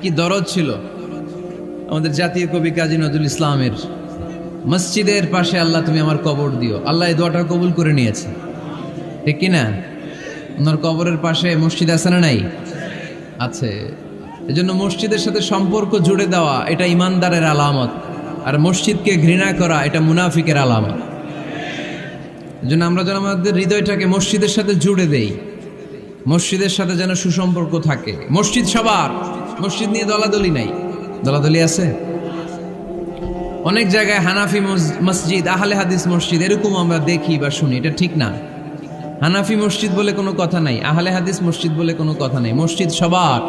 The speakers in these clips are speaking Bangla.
কি দরদ ছিল আমাদের জাতীয় কবি কাজী নজরুল ইসলামের, মসজিদের পাশে আল্লাহ তুমি আমার কবর দিও। আল্লাহ এই দোয়াটা কবুল করে নিয়েছে, ঠিক কিনা? ওনার কবরের পাশে মসজিদ আছে না নাই? আছে। এজন্য মসজিদের সাথে সম্পর্ক জুড়ে দেওয়া এটা ইমানদারের আলামত, আর মসজিদকে ঘৃণা করা এটা মুনাফিকের আলামত। এজন্য আমরা যেন আমাদের হৃদয়টাকে মসজিদের সাথে জুড়ে দেই, মসজিদের সাথে যেন সুসম্পর্ক থাকে। মসজিদ সবার, মসজিদ নিয়ে দলাদলি নাই। দলাদলি আছে অনেক জায়গায়, হানাফি মসজিদ, আহলে হাদিস মসজিদ এরকম আমরা দেখি বা শুনি, এটা ঠিক না। হানাফি মসজিদ বলে কোনো কথা নাই, আহলে হাদিস মসজিদ বলে কোনো কথা নাই। মসজিদ সবার।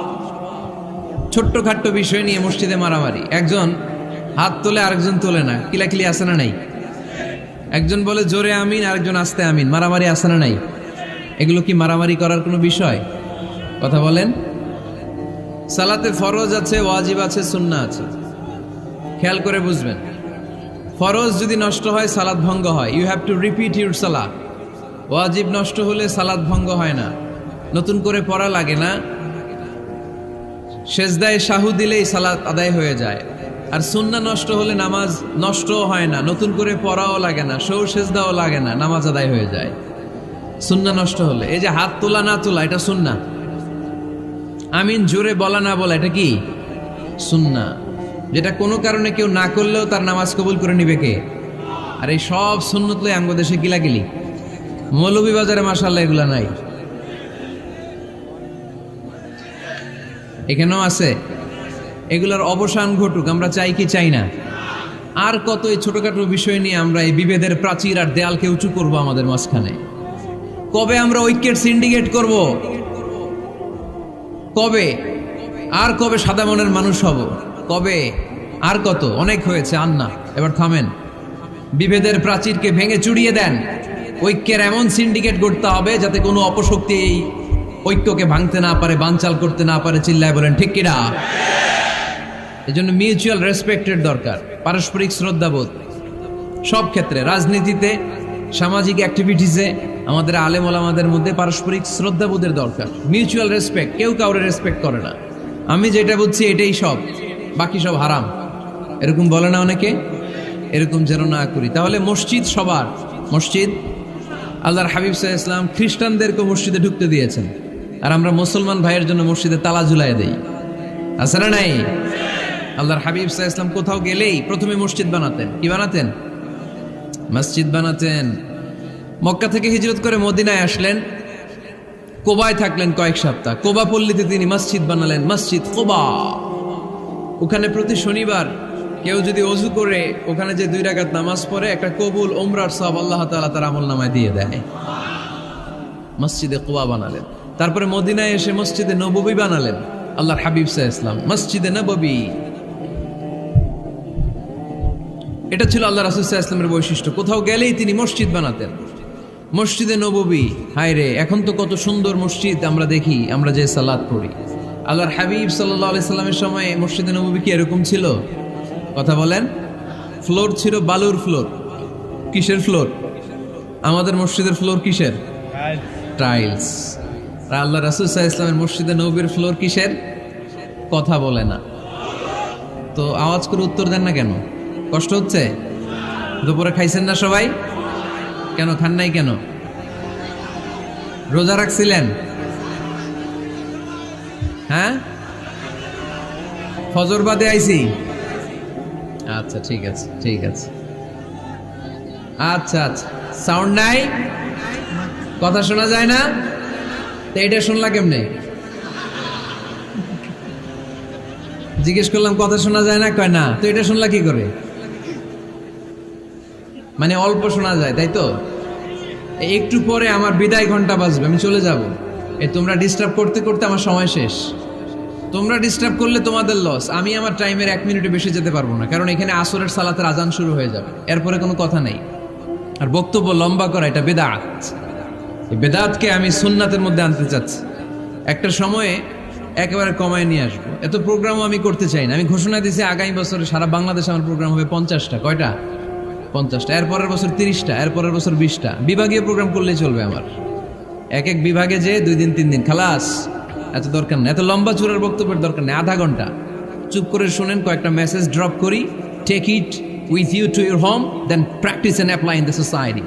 ছোট্ট খাট্ট বিষয় নিয়ে মসজিদে মারামারি, একজন হাত তোলে আরেকজন তোলে না, কিলাকিলি আছে না নাই? একজন বলে জোরে আমিন, আরেকজন আস্তে আমিন, মারামারি আছে না নাই? এগুলো কি মারামারি করার কোনো বিষয়? কথা বলেন। সালাতে ফরজ আছে, ওয়াজিব আছে, সুন্নাহ আছে। খেয়াল করে বুঝবেন, ফরজ যদি নষ্ট হয় সালাত ভঙ্গ হয়, you have to repeat your সালাত। ওয়াজিব নষ্ট হলে সালাত ভঙ্গ হয় না, নতুন করে পড়া লাগে না, সেজদায় শাহু দিলেই সালাত আদায় হয়ে যায়। আর সুন্নাহ নষ্ট হলে নামাজ নষ্টও হয় না, নতুন করে পড়াও লাগে না, সেজদাও লাগে না, নামাজ আদায় হয়ে যায়। সুন্নাহ নষ্ট হলে, এই যে হাত তোলা না তোলা এটা সুন্নাহ, আমিন জোরে বলা না বলা এটা কি সুন্নাহ, যেটা কোনো কারণে কেউ না করলেও তার নামাজ কবুল করে নিবে কে? আর এই সব সুন্নত লই আমগো দেশে গিলাগিলি। মৌলভীবাজারে মাশাআল্লাহ এগুলা নাই, এখানেও আছে। এগুলোর অবসান ঘটুক, আমরা চাই কি চাই না? আর কত এই ছোটখাটো বিষয় নিয়ে আমরা এই বিভেদের প্রাচীর আর দেয়ালকে উঁচু করব আমাদের মাঝখানে? কবে আমরা ঐক্যের সিন্ডিকেট করব? কবে? আর কবে সাদা মনের মানুষ হব? কবে? আর কত? অনেক হয়েছে, আর না, এবার থামেন। বিভেদের প্রাচীরকে ভেঙে চুড়িয়ে দেন। ঐক্যের এমন সিন্ডিকেট করতে হবে যাতে কোনো অপশক্তি এই ঐক্যকে ভাঙতে না পারে, বানচাল করতে না পারে। চিল্লায় বলেন ঠিক কিনা? এজন্য মিউচুয়াল রেসপেক্টের দরকার, পারস্পরিক শ্রদ্ধাবোধ সব ক্ষেত্রে, রাজনীতিতে, সামাজিক অ্যাক্টিভিটিসে, আমাদের আলেম ওলামাদের মধ্যে পারস্পরিক শ্রদ্ধাবোধের দরকার। মিউচুয়াল রেসপেক্ট, কেউ কাউরে রেসপেক্ট করে না। আমি যেটা বুঝছি এটাই সব, বাকি সব হারাম, এরকম বলে না অনেকে? এরকম যেন না করি। তাহলে মসজিদ সবার। মসজিদ, আল্লাহর হাবিব সাল্লাল্লাহু আলাইহি ওয়াসাল্লাম খ্রিস্টানদেরকে মসজিদে ঢুকতে দিয়েছেন, আর আমরা মুসলমান ভাইয়ের জন্য মসজিদে তালা ঝুলাই দেই, আছে না নাই? আল্লাহর হাবিব সাল্লাল্লাহু আলাইহি ওয়াসাল্লাম কোথাও গেলেই প্রথমে মসজিদ বানাতেন। কি বানাতেন? মসজিদ বানাতেন। মক্কা থেকে হিজরত করে মদিনায় আসলেন, কোবায় থাকলেন কয়েক সপ্তাহ। কোবা পল্লীতে তিনি মসজিদ বানালেন, মসজিদ কোবা। ওখানে প্রতি শনিবার কেউ যদি ওযু করে ওখানে যে 2 রাকাত নামাজ পড়ে, একটা কবুল উমরার সওয়াব আল্লাহ তাআলা তার আমলনামায় দিয়ে দেয়। মসজিদে কোবা বানালেন। তারপরে মদিনায় এসে মসজিদে নববী বানালেন আল্লাহর হাবিব সাল্লাল্লাহু আলাইহি ওয়াসাল্লাম, মসজিদে নববী। এটা ছিল আল্লাহ রাসূল সাল্লাল্লাহু আলাইহি ওয়াসাল্লামের বৈশিষ্ট্য। কোথাও গেলেই তিনি মসজিদ বানাতেন। মসজিদে নববী, হায় রে, এখন তো কত সুন্দর মসজিদ আমরা দেখি, আমরা যে সালাত পড়ি। আল্লাহর হাবিব সাল্লাল্লাহু আলাইহি সাল্লামের সময় মসজিদে নববী কি এরকম ছিল? কথা বলেন। ফ্লোর ছিল বালুর ফ্লোর। কিসের ফ্লোর? আমাদের মসজিদের ফ্লোর কিসের? টাইলস। আর আল্লাহ রাসূল সাল্লাল্লাহু আলাইহি ওয়াসাল্লামের মসজিদে নববীর ফ্লোর কিসের? কথা বলে না তো আওয়াজ করে উত্তর দেন না কেন? কষ্ট হচ্ছে? দুপুরে খাইছেন না সবাই? কেন খান নাই কেন? রোজা রাখছিলেন? হ্যাঁ, ফজর বাদে আইছি। আচ্ছা ঠিক আছে, ঠিক আছে। আচ্ছা আচ্ছা, সাউন্ড নাই, কথা শোনা যায় না? তো এটা শুনলা কেমনে? জিজ্ঞেস করলাম কথা শোনা যায় না, কয় না। তো এটা শুনলা কি করে? মানে অল্প শোনা যায়, তাই তো? একটু পরে আমার বিদায় ঘন্টা বাজবে, আমি চলে যাব। তোমরা ডিস্টার্ব করতে করতে আমার সময় শেষ। তোমরা ডিস্টার্ব করলে তোমাদের লস। আমি আমার টাইমের 1 মিনিটে বেশি যেতে পারবো না, কারণ এখানে আসরের সালাতের আজান শুরু হয়ে যাবে, এরপরে কোনো কথা নেই। আর বক্তব্য লম্বা করা এটা বেদাত। এই বেদাতকে আমি সুন্নাতের মধ্যে আনতে চাচ্ছি। একটা সময়ে একেবারে কমায় নিয়ে আসবো। এত প্রোগ্রামও আমি করতে চাই না। আমি ঘোষণা দিয়েছি আগামী বছরে সারা বাংলাদেশে আমার প্রোগ্রাম হবে 50টা। কয়টা? 50টা। এরপরের বছর 30টা, এরপরের বছর 20টা। বিভাগীয় প্রোগ্রাম করলেই চলবে আমার। এক এক বিভাগে যে 2 দিন 3 দিন খালাস। এত দরকার নেই, এত লম্বা চূড়ার বক্তব্যের দরকার নেই, আধা ঘন্টা। চুপ করে শুনেন, কয়েকটা মেসেজ ড্রপ করি, take it with you to your home, then practice and apply in the society.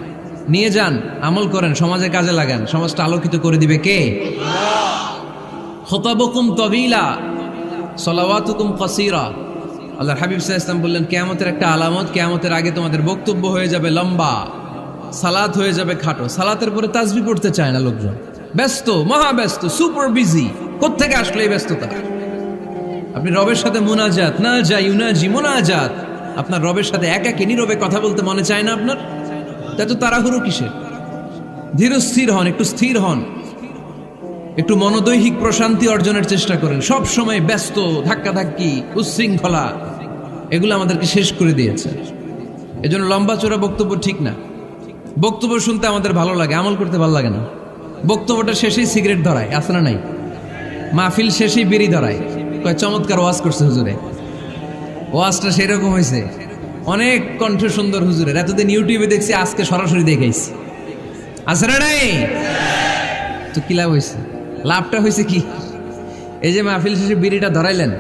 নিয়ে যান, আমল করেন, সমাজে কাজে লাগান, সমাজটা আলোকিত করে দিবে কে? খুতাবুকুম তাবিলা সালাওয়াতুকুম কাসীরা। আল্লাহর হাবিব সাল্লাল্লাহু আলাইহি ওয়াসাল্লাম বললেন, কিয়ামতের একটা আলামত, কিয়ামতের আগে তোমাদের বক্তব্য হয়ে যাবে লম্বা, সালাত হয়ে যাবে খাটো। সালাতের পরে তাসবিহ পড়তে চায় না লোকজন, ব্যস্ত, মহাব্যস্ত, সুপার বিজি। কোত্থেকে আসলে এই ব্যস্ততা? আপনি রবের সাথে মুনাজাত, না যাই ইউনাজি মুনাজাত, আপনার রবের সাথে একাকী নীরবে কথা বলতে মনে চায় না আপনার? এত তাড়াহুড়ো কিসের? ধীর স্থির হন, একটু স্থির হন, একটু মনোদৈহিক প্রশান্তি অর্জনের চেষ্টা করেন। সব সময় ব্যস্ত, ধাক্কাধাক্কি, উচ্ছৃঙ্খলা, এগুলো আমাদেরকে শেষ করে দিয়েছে। এজন্য লম্বা চোরা বক্তব্য ঠিক না। বক্তব্য শুনতে আমাদের ভালো লাগে, আমল করতে ভালো লাগে না। বক্তব্যটা শেষেই সিগারেট ধরায়, আছে না নাই? মাহফিল শেষেই বিড়ি ধরায়, কয় চমৎকার ওয়াজ করছে হুজুরে। ওয়াজটা সেরকম হয়েছে, অনেক কণ্ঠ সুন্দর হুজুরের। এতদিন ইউটিউবে দেখছি, আজকে সরাসরি দেখাইছি, আছে না নাই? তো কি লাভ হয়েছে? লাভটা হয়েছে কি? এই যে মাহফিল শেষে বিড়িটা ধরাইলেন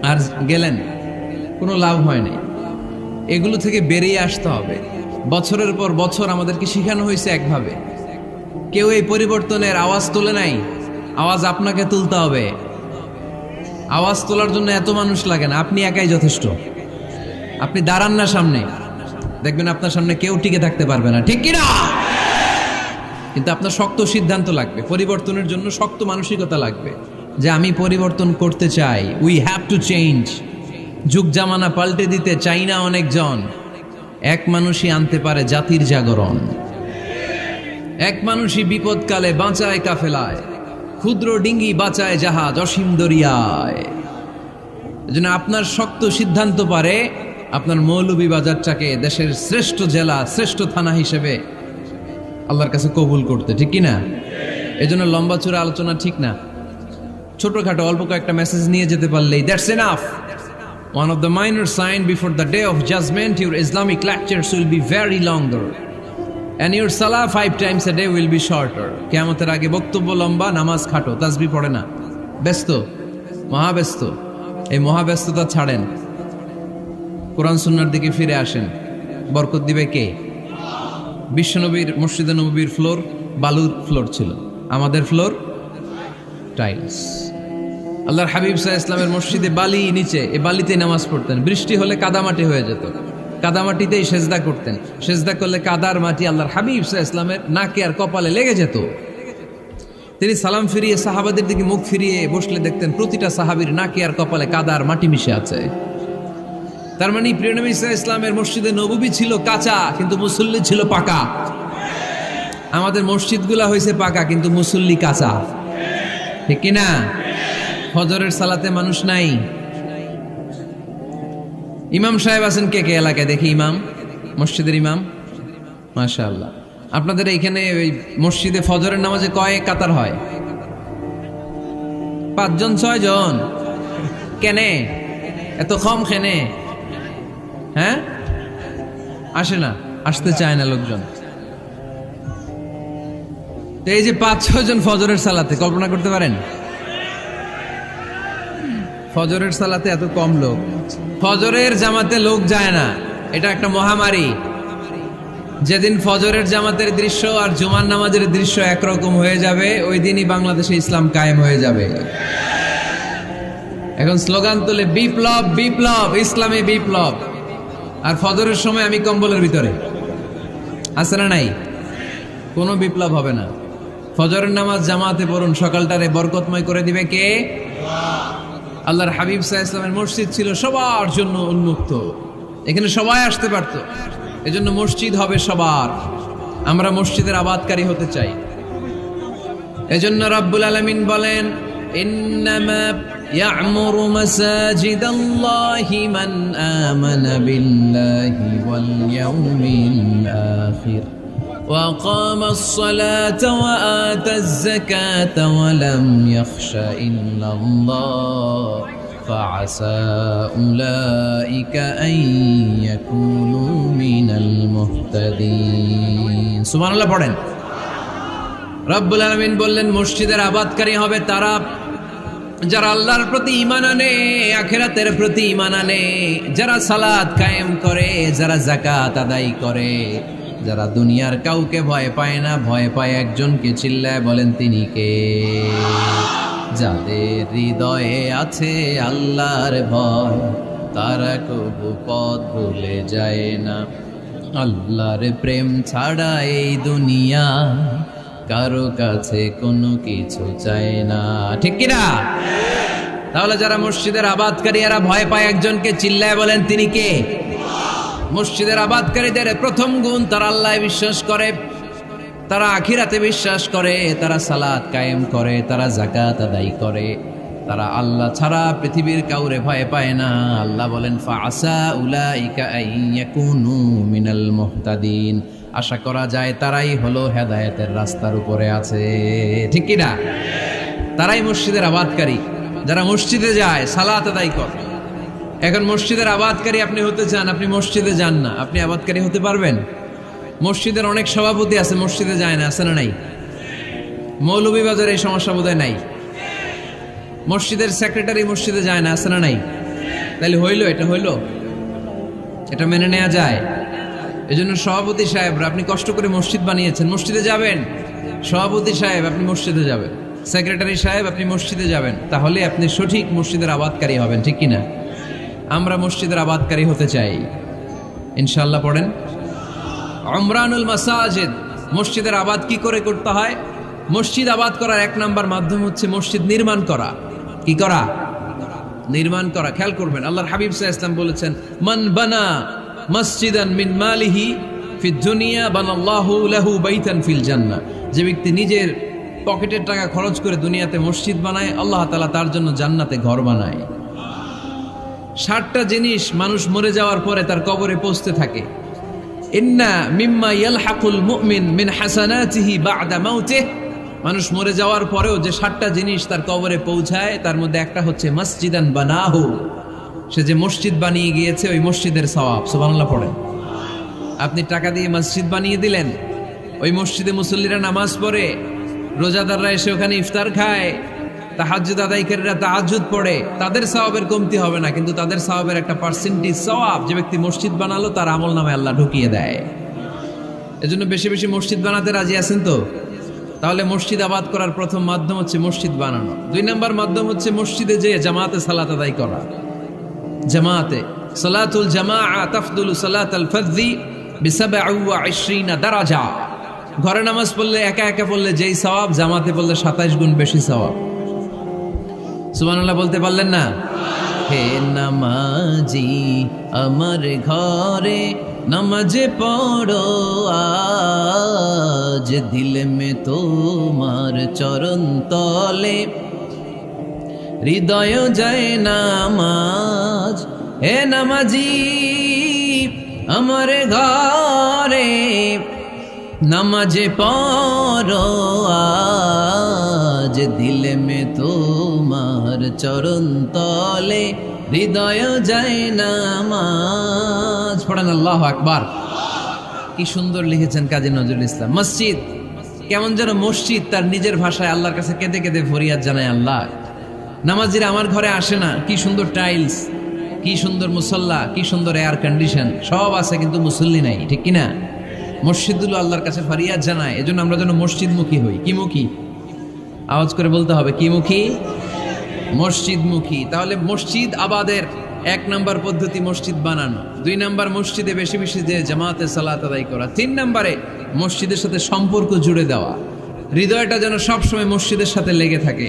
আর গেলেন, কোনো লাভ হয় নাই। এগুলো থেকে বেরিয়ে আসতে হবে। বছরের পর বছর আমাদেরকে শিখানো হয়েছে একভাবে, কেউ এই পরিবর্তনের আওয়াজ তোলে নাই। আওয়াজ আপনাকে তুলতে হবে। আওয়াজ তোলার জন্য এত মানুষ লাগে না, আপনি একাই যথেষ্ট। আপনি দাঁড়ান না সামনে, দেখবেন আপনার সামনে কেউ টিকে থাকতে পারবে না, ঠিক কিনা? কিন্তু আপনার শক্ত সিদ্ধান্ত লাগবে, পরিবর্তনের জন্য শক্ত মানসিকতা লাগবে, যে আমি পরিবর্তন করতে চাই। We have to change. যুগ জামানা পাল্টে দিতে চাই না অনেকজন। এক মানুষই আনতে পারে জাতির জাগরণ। এক মানুষই বিপদকালে বাঁচায় কাফেলায়, ক্ষুদ্র ডিঙ্গি বাঁচায় জাহাজ অসীম দরিয়ায়। এজন্য আপনার শক্ত সিদ্ধান্ত পারে আপনার মৌলভীবাজারটাকে দেশের শ্রেষ্ঠ জেলা, শ্রেষ্ঠ থানা হিসেবে আল্লাহর কাছে কবুল করতে, ঠিক কিনা? এজন্য লম্বা চূড়া আলোচনা ঠিক না। ছোটখাটো অল্প কয়েকটা মেসেজ নিয়ে যেতে পারলেই that's enough. One of the minor signs before the day of judgment, your Islamic lectures will be very longer and your salah 5 times a day will be shorter. কিয়ামতের আগে বক্তব্য লম্বা, নামাজ খাটো, তাসবিহ পড়ে না, ব্যস্ত, মহাব্যস্ত। এই মহাব্যস্ততা ছাড়েন, কোরআন সুন্নাহর দিকে ফিরে আসেন। বরকত দিবে কে? বিশ্বনবীর মসজিদে নববীর ফ্লোর বালুর ফ্লোর ছিল, আমাদের ফ্লোর টাইলস। আল্লাহর হাবিব সাল্লাল্লাহু আলাইহি ওয়াসাল্লামের মসজিদে বালি নিচে, এই বালিতেই নামাজ পড়তেন। বৃষ্টি হলে কাদামাটি হয়ে যেত, কাদামাটিতেই সেজদা করতেন। সেজদা করলে কাদার মাটি আল্লাহর হাবিব সাল্লাল্লাহু আলাইহি ওয়াসাল্লামের নাকে আর কপালে লেগে যেত। তিনি সালাম ফিরিয়ে সাহাবাদের দিকে মুখ ফিরিয়ে বসলে দেখতেন প্রতিটা সাহাবীর নাকে আর কপালে কাদার মাটি মিশে আছে। তার মানে প্রিয় নবী সাল্লাল্লাহু আলাইহি ওয়াসাল্লামের মসজিদে নববী ছিল কাঁচা, কিন্তু মুসল্লি ছিল পাকা। আমাদের মসজিদগুলা হয়েছে পাকা, কিন্তু মুসল্লি কাঁচা, ঠিক কিনা? ফজরের সালাতে মানুষ নাই। ইমাম সাহেব আছেন কে কে এলাকায়? দেখি ইমাম, মসজিদের ইমাম, মাশাআল্লাহ। আপনাদের এইখানে ওই মসজিদে ফজরের নামাজে কয় কাতার হয়? 5 জন 6 জন? কেনে এত কম? খেনে হ্যাঁ আসে না, আসতে চায় না লোকজন। তো এই যে 5-6 জন ফজরের সালাতে, কল্পনা করতে পারেন ফজরের সালাতে এত কম লোক। ফজরের জামাতে লোক যায় না, এটা একটা মহামারী। যেদিন ফজরের জামাতের দৃশ্য আর জুমার নামাজের দৃশ্য একরকম হয়ে যাবে, ওই দিনই বাংলাদেশে ইসলাম কায়েম হয়ে যাবে। এখন স্লোগান তোলে বিপ্লব বিপ্লব, ইসলামী বিপ্লব। আর ফজরের সময় আমি কম্বলের ভিতরে, আছে না নাই? কোনো বিপ্লব হবে না। ফজরের নামাজ জামাতে পড়ুন, সকালটারে বরকতময় করে দিবে কে? আল্লাহর হাবিব সাল্লাল্লাহু আলাইহি ওয়াসাল্লামের মসজিদ ছিল সবার জন্য উন্মুক্ত, এখানে সবাই আসতে পারত। এজন্য মসজিদ হবে সবার। আমরা মসজিদের আবাদকারী হতে চাই। এজন্য রাব্বুল আলামিন বলেন, ইন্নামা ইয়া'মুরু মাসাজিদাল্লাহি মান আমানা বিল্লাহি ওয়াল ইয়াউমিল আখির ওয়া আকামাস সালাতা ওয়া আতাজ যাকাতা ওয়া লাম ইয়াখশা ইল্লাল্লাহ فعسى أولئك أن يكونوا من المهتدين। সুবহান আল্লাহ পড়েন। রব্বুল আলামিন বললেন মসজিদের আবাদকারী হবে তারা যারা আল্লাহর প্রতি ঈমান আনে, আখিরাতের প্রতি ঈমান আনে, যারা সালাত কায়েম করে, যারা যাকাত আদায় করে, যারা দুনিয়ার কাউকে ভয় পায় না, ভয় পায় একজনকে, চিল্লায় বলেন তিনি কে? যাদের হৃদয়ে আছে আল্লাহর ভয়, তারা কবু পথ ভুলে যায় না। আল্লাহর প্রেম ছাড়া এই দুনিয়া কারো কাছে কোনো কিছু চায় না, ঠিক কিনা? তাহলে যারা মসজিদের আবাদকারী এরা ভয় পায় একজনকে, চিল্লায় বলেন তিনি কে? মসজিদের আবাদকারীদের প্রথম গুণ, তারা আল্লাহ বিশ্বাস করে, তারা আখিরাতে বিশ্বাস করে, তারা সালাত কায়েম করে, তারা যাকাত আদায় করে, তারা আল্লাহ ছাড়া পৃথিবীর কাউরে ভয় পায় না। আল্লাহ বলেন ফাআসা উলাইকা আইয়াকুনু মিনাল মুহতাদিন, আশা করা যায় তারাই হলো হেদায়েতের রাস্তার উপরে আছে, ঠিক কি না? তারাই মসজিদের আবাদকারী, যারা মসজিদে যায়, সালাত আদায় করে। এখন মসজিদের আবাদকারী আপনি হতে চান, আপনি মসজিদে যান না, আপনি আবাদকারী হতে পারবেন? মসজিদের অনেক সভাপতি আছে, মসজিদে যায় না, আছে না নাই? মৌলভীবাজারে এই সমস্যা বোধহয় নাই। মসজিদের সেক্রেটারি মসজিদে যায় না, আছে না নাই? তাহলে হইলো, এটা হইলো, এটা মেনে নেওয়া যায়? এজন্য সভাপতি সাহেবরা, আপনি কষ্ট করে মসজিদ বানিয়েছেন, মসজিদে যাবেন। সভাপতি সাহেব আপনি মসজিদে যাবেন, সেক্রেটারি সাহেব আপনি মসজিদে যাবেন, তাহলে আপনি সঠিক মসজিদের আবাদকারী হবেন, ঠিক কিনা? আমরা মসজিদের আবাদকারী হতে চাই, ইনশাআল্লাহ। পড়েন উমরানুল মাসাজিদ। মসজিদের আবাদ কি করে করতে হয়? মসজিদ আবাদ করার এক নাম্বার মাধ্যম হচ্ছে মসজিদ নির্মাণ করা। কি করা? নির্মাণ করা। খেয়াল করবেন, আল্লাহর হাবিব সাল্লাল্লাহু আলাইহি ওয়াসাল্লাম বলেছেন, মান বানা মসজিদান মিন মালিহি ফিদ দুনিয়া বানাল্লাহু লাহু বাইতান ফিল জান্নাহ। যে ব্যক্তি নিজের পকেটের টাকা খরচ করে দুনিয়াতে মসজিদ বানায়, আল্লাহ তাআলা তার জন্য জান্নাতে ঘর বানায়। 60টা জিনিস মানুষ মরে যাওয়ার পরে তার কবরে পৌঁছতে থাকে। ইন্না মিম্মা ইয়ালহাকুল মুমিন মিন হাসানাতিহি বা'দা মাউতিহি। মানুষ মরে যাওয়ার পরেও যে 60টা জিনিস তার কবরে পৌঁছায়, তার মধ্যে একটা হচ্ছে মসজিদান বানাহু। সে যে মসজিদ বানিয়ে গিয়েছে, ওই মসজিদের সওয়াব। সুবহানাল্লাহ পড়েন। আপনি টাকা দিয়ে মসজিদ বানিয়ে দিলেন, ওই মসজিদে মুসল্লিরা নামাজ পড়ে, রোজাদাররা এসে ওখানে ইফতার খায়, তাহাজ্জুদ আদায়কারীরা তাহাজ্জুদ পড়ে, তাদের সওয়াবের কমতি হবে না, কিন্তু তাদের সওয়াবের একটা পার্সেন্টেজ সওয়াব যে ব্যক্তি মসজিদ বানালো তার আমলনামায় আল্লাহ ঢুকিয়ে দেয়। এজন্য বেশি বেশি মসজিদ বানাতে রাজি আছেন তো? তাহলে মসজিদ আবাদ করার প্রথম মাধ্যম হচ্ছে মসজিদ বানানো। 2 নম্বর মাধ্যম হচ্ছে মসজিদে যেয়ে জামাতে সালাত আদায় করা। জামাতে সালাতুল জামাআ তাফদুলু সালাতাল ফাযযি বি27 দারাজা। ঘরে নামাজ পড়লে, একা একা পড়লে যেই সওয়াব, জামাতে পড়লে 27 গুণ বেশি সওয়াব। সুবহানাল্লাহ বলতে পারলেন না? হে নামাজি আমার ঘরে নামাজ পড়ো আজ, দিল মে তোমার চরণ তলে হৃদয় যায় নামাজ। হে নামাজি আমার ঘরে নামাজ পড়ো আজ, দিল মে তোমার চরণ তলে হৃদয় যায় নামাজ। পড়েন আল্লাহু আকবার। কি সুন্দর লিখেছেন কাজী নজরুল ইসলাম। মসজিদ কেমন যেন মসজিদ তার নিজের ভাষায় আল্লাহর কাছে কেঁদে কেঁদে ফরিয়াদ জানায়, আল্লাহ নামাজিরা আমার ঘরে আসে না, কি সুন্দর টাইলস, কি সুন্দর মুসল্লা, কি সুন্দর এয়ার কন্ডিশন, সব আছে কিন্তু মুসল্লি নাই, ঠিক কিনা? মসজিদগুলো আল্লাহর কাছে ফরিয়াদ জানায়। এজন্য আমরা যেন মসজিদমুখী হই। কি মুখী? আওয়াজ করে বলতে হবে, কি মুখী? মসজিদমুখী। তাহলে মসজিদ আবাদের 1 নম্বর পদ্ধতি মসজিদ বানানো। 2 নম্বর মসজিদে বেশি বেশি যে জামাতে সালাত আদায় করা। 3 নম্বরে মসজিদের সাথে সম্পর্ক জুড়ে দেওয়া, হৃদয়টা যেন সবসময় মসজিদের সাথে লেগে থাকে।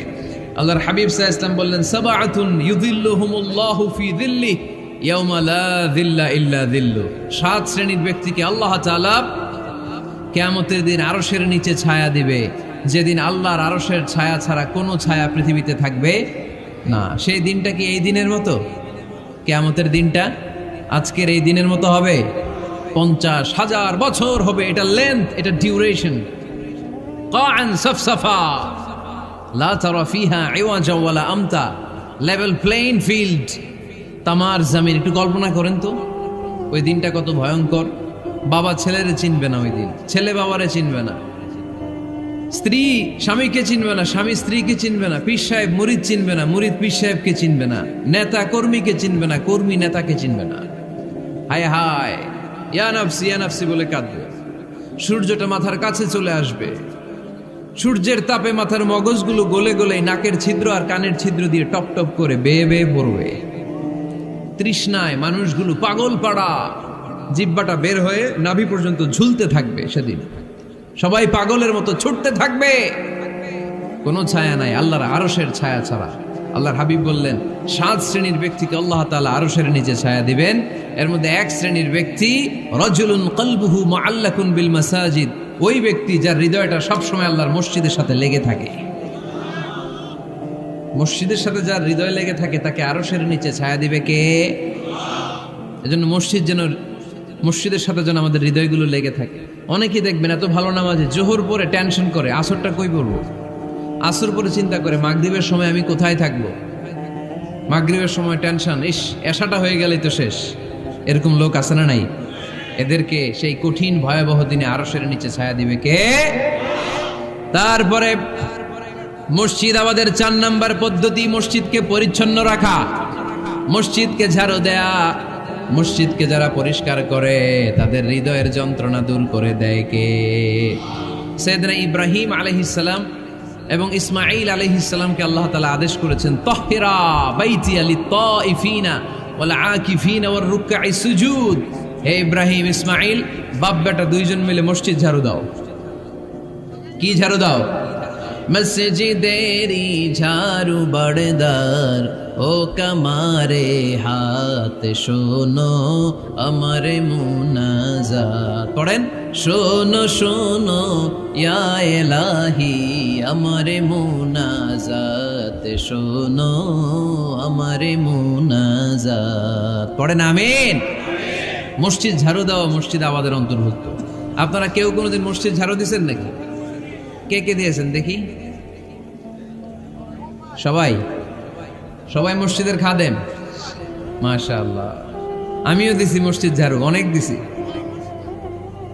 আল্লাহর হাবিব সাল্লাল্লাহু আলাইহি ওয়াসাল্লাম বললেন, সাবআতুন ইউযিল্লুহুমুল্লাহু ফি যিল্লিহি ইয়াওমা লা যিল্লা ইল্লা যিল্লু। 7 শ্রেণীর ব্যক্তিকে আল্লাহ তাআলা কিয়ামতের দিন আরশের নিচে ছায়া দিবে, যেদিন আল্লাহর আরশের ছায়া ছাড়া কোনো ছায়া পৃথিবীতে থাকবে না। সেই দিনটা কি এই দিনের মতো? কিয়ামতের দিনটা আজকের এই দিনের মতো হবে? 50,000 বছর হবে। এটা লেন্থ, এটা ডিউরেশন। কাআন সাফসাফা লা তারা ফিহা ইওয়াজা ওয়ালা আমতা। লেভেল প্লেইং ফিল্ড, তামার জমিন। একটু কল্পনা করেন তো ওই দিনটা কত ভয়ঙ্কর। বাবা ছেলেরে চিনবে না ওই দিন, ছেলে বাবারে চিনবে না, স্ত্রী স্বামীকে চিনবে না, স্বামী স্ত্রীকে চিনবে না, পীর সাহেব মুরিদ চিনবে না, মুরিদ পীর সাহেবকে চিনবে না, নেতা কর্মীকে চিনবে না, কর্মী নেতাকে চিনবে না। হায় হায়, ইয়া নাফসি বলে কাঁদবে। সূর্যটা মাথার কাছে চলে আসবে, সূর্যের তাপে মাথার মগজগুলো গলে গলে নাকের ছিদ্র আর কানের ছিদ্র দিয়ে টপ টপ করে বেয়ে বেয়ে পড়বে। তৃষ্ণায় মানুষগুলো পাগল পাড়া, জিহ্বাটা বের হয়ে নাভি পর্যন্ত ঝুলতে থাকবে। সেদিন সবাই পাগলের মতো ছুটতে থাকবে, কোনো ছায়া নাই আল্লাহর আরশের ছায়া ছাড়া। আল্লাহর হাবিব বললেন 7 শ্রেণীর ব্যক্তিকে আল্লাহ তাআলা আরশের নিচে ছায়া দিবেন। এর মধ্যে 1 শ্রেণীর ব্যক্তি রাজুলুন কলবুহু মুআল্লাকুন বিল মাসাজিদ, ওই ব্যক্তি যার হৃদয়টা সবসময় আল্লাহর মসজিদের সাথে লেগে থাকে। মসজিদের সাথে যার হৃদয় লেগে থাকে তাকে আরশের নিচে ছায়া দিবে কে? এজন্য মসজিদের সাথে যেন আমাদের হৃদয়গুলো লেগে থাকে। অনেকেই দেখবেন এত ভালো নামাজে, জোহর পরে টেনশন করে আসরটা কই পড়বো, আসর পরে চিন্তা করে মাগরিবের সময় আমি কোথায় থাকবো, মাগরিবের সময় টেনশন, ইস এশাটা হয়ে গেলেই তো শেষ। এরকম লোক আছে না নাই? এদেরকে সেই কঠিন ভয়াবহ দিনে আরশের নিচে ছায়া দিবে কে? তারপরে মসজিদ আমাদের 4 নাম্বার পদ্ধতি, মসজিদকে পরিচ্ছন্ন রাখা, মসজিদকে ঝাড়ু দেয়া। মসজিদকে যারা পরিষ্কার করে তাদের হৃদয়ের যন্ত্রণা দূর করে দেয় কে? সাইয়েদনা ইব্রাহিম আলাইহিস সালাম এবং ইসমাঈল আলাইহিস সালামকে আল্লাহ তাআলা আদেশ করেছেন, তাহহিরা বাইতিয়া লিত-তাইফিনা ওয়াল আকিফিনা ওয়ার রুকআই সুজুদ। হে ইব্রাহিম, ইসমাঈল, বাপ বেটা দুইজন মিলে মসজিদ ঝাড়ু দাও। কি ঝাড়ু দাও? মসজিদেরি ঝাড়ু বড়দার, ও কামারে হাত শোনো আমার মুনাজাত। পড়েন, শোনো শোনো ইয়া ইলাহি আমার মুনাজাত, শোনো আমার মুনাজাত। পড়েন আমিন। মসজিদ ঝাড়ু দেওয়া মসজিদ আমাদের অন্তর্ভুক্ত। আপনারা কেউ কোনোদিন মসজিদ ঝাড়ু দিয়েছেন নাকি? কে কে দিয়েছেন দেখি? সবাই সবাই মসজিদের খাদেম, মাশাআল্লাহ। আমিও দিছি মসজিদ ঝাড়ু, অনেক দিছি,